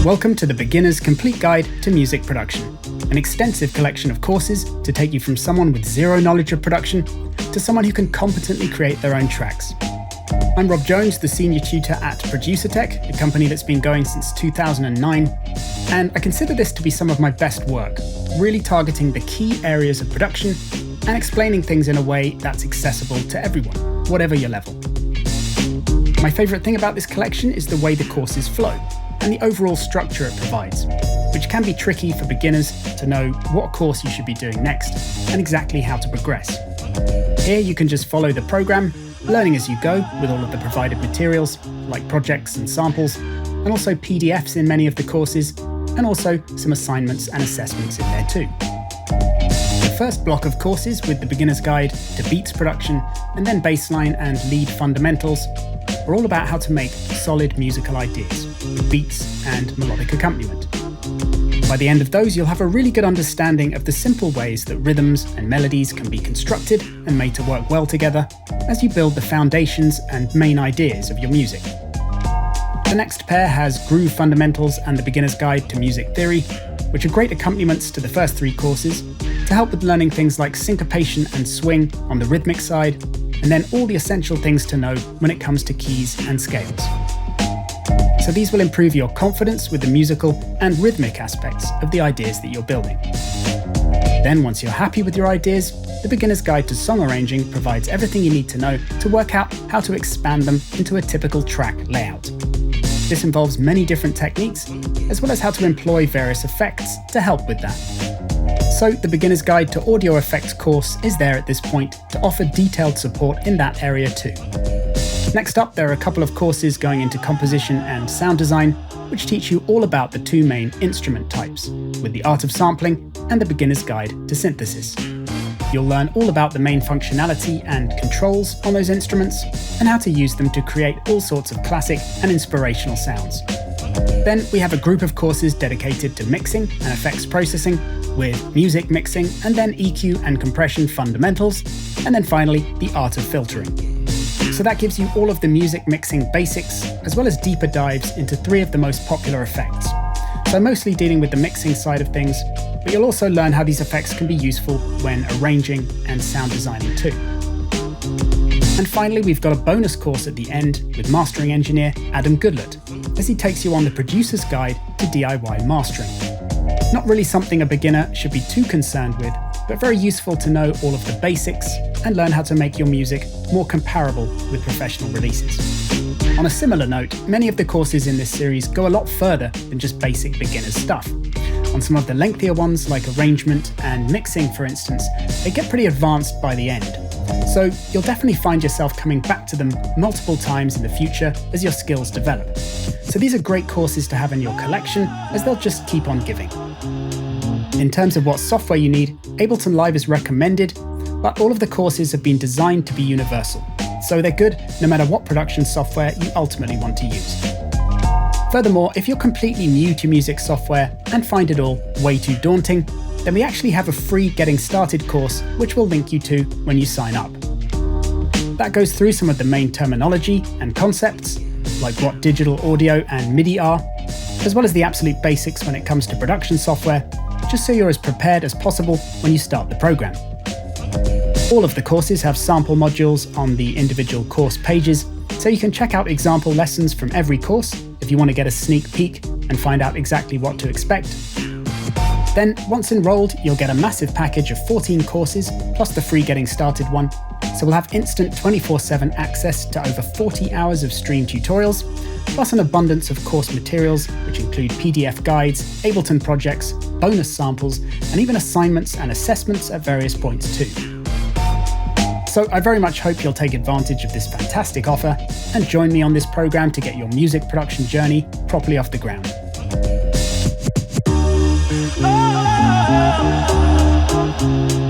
Welcome to the Beginner's Complete Guide to Music Production, an extensive collection of courses to take you from someone with zero knowledge of production to someone who can competently create their own tracks. I'm Rob Jones, the Senior Tutor at Producertech, a company that's been going since 2009, and I consider this to be some of my best work, really targeting the key areas of production and explaining things in a way that's accessible to everyone, whatever your level. My favourite thing about this collection is the way the courses flow, and the overall structure it provides, which can be tricky for beginners to know what course you should be doing next and exactly how to progress. Here you can just follow the program, learning as you go with all of the provided materials, like projects and samples, and also PDFs in many of the courses, and also some assignments and assessments in there too. The first block of courses with the Beginner's Guide to Beats Production, and then Bassline and Lead Fundamentals, are all about how to make solid musical ideas with beats and melodic accompaniment. By the end of those, you'll have a really good understanding of the simple ways that rhythms and melodies can be constructed and made to work well together as you build the foundations and main ideas of your music. The next pair has Groove Fundamentals and the Beginner's Guide to Music Theory, which are great accompaniments to the first three courses to help with learning things like syncopation and swing on the rhythmic side, and then all the essential things to know when it comes to keys and scales. So these will improve your confidence with the musical and rhythmic aspects of the ideas that you're building. Then once you're happy with your ideas, the Beginner's Guide to Song Arranging provides everything you need to know to work out how to expand them into a typical track layout. This involves many different techniques, as well as how to employ various effects to help with that. So the Beginner's Guide to Audio Effects course is there at this point to offer detailed support in that area too. Next up, there are a couple of courses going into composition and sound design, which teach you all about the two main instrument types, with the art of sampling and the Beginner's Guide to Synthesis. You'll learn all about the main functionality and controls on those instruments, and how to use them to create all sorts of classic and inspirational sounds. Then we have a group of courses dedicated to mixing and effects processing, with music mixing and then EQ and compression fundamentals, and then finally the art of filtering. So that gives you all of the music mixing basics, as well as deeper dives into three of the most popular effects. So mostly dealing with the mixing side of things, but you'll also learn how these effects can be useful when arranging and sound designing too. And finally, we've got a bonus course at the end with mastering engineer Adam Goodlett, as he takes you on the producer's guide to DIY mastering. Not really something a beginner should be too concerned with, but very useful to know all of the basics and learn how to make your music more comparable with professional releases. On a similar note, many of the courses in this series go a lot further than just basic beginner's stuff. On some of the lengthier ones, like arrangement and mixing for instance, they get pretty advanced by the end. So you'll definitely find yourself coming back to them multiple times in the future as your skills develop. So these are great courses to have in your collection, as they'll just keep on giving. In terms of what software you need, Ableton Live is recommended, but all of the courses have been designed to be universal, so they're good no matter what production software you ultimately want to use. Furthermore, if you're completely new to music software and find it all way too daunting, then we actually have a free Getting Started course which we'll link you to when you sign up. That goes through some of the main terminology and concepts, like what digital audio and MIDI are, as well as the absolute basics when it comes to production software, just so you're as prepared as possible when you start the program. All of the courses have sample modules on the individual course pages, so you can check out example lessons from every course if you want to get a sneak peek and find out exactly what to expect. Then, once enrolled, you'll get a massive package of 14 courses, plus the free Getting Started one, so we'll have instant 24/7 access to over 40 hours of streamed tutorials, plus an abundance of course materials, which include PDF guides, Ableton projects, bonus samples, and even assignments and assessments at various points too. So I very much hope you'll take advantage of this fantastic offer and join me on this program to get your music production journey properly off the ground. Oh,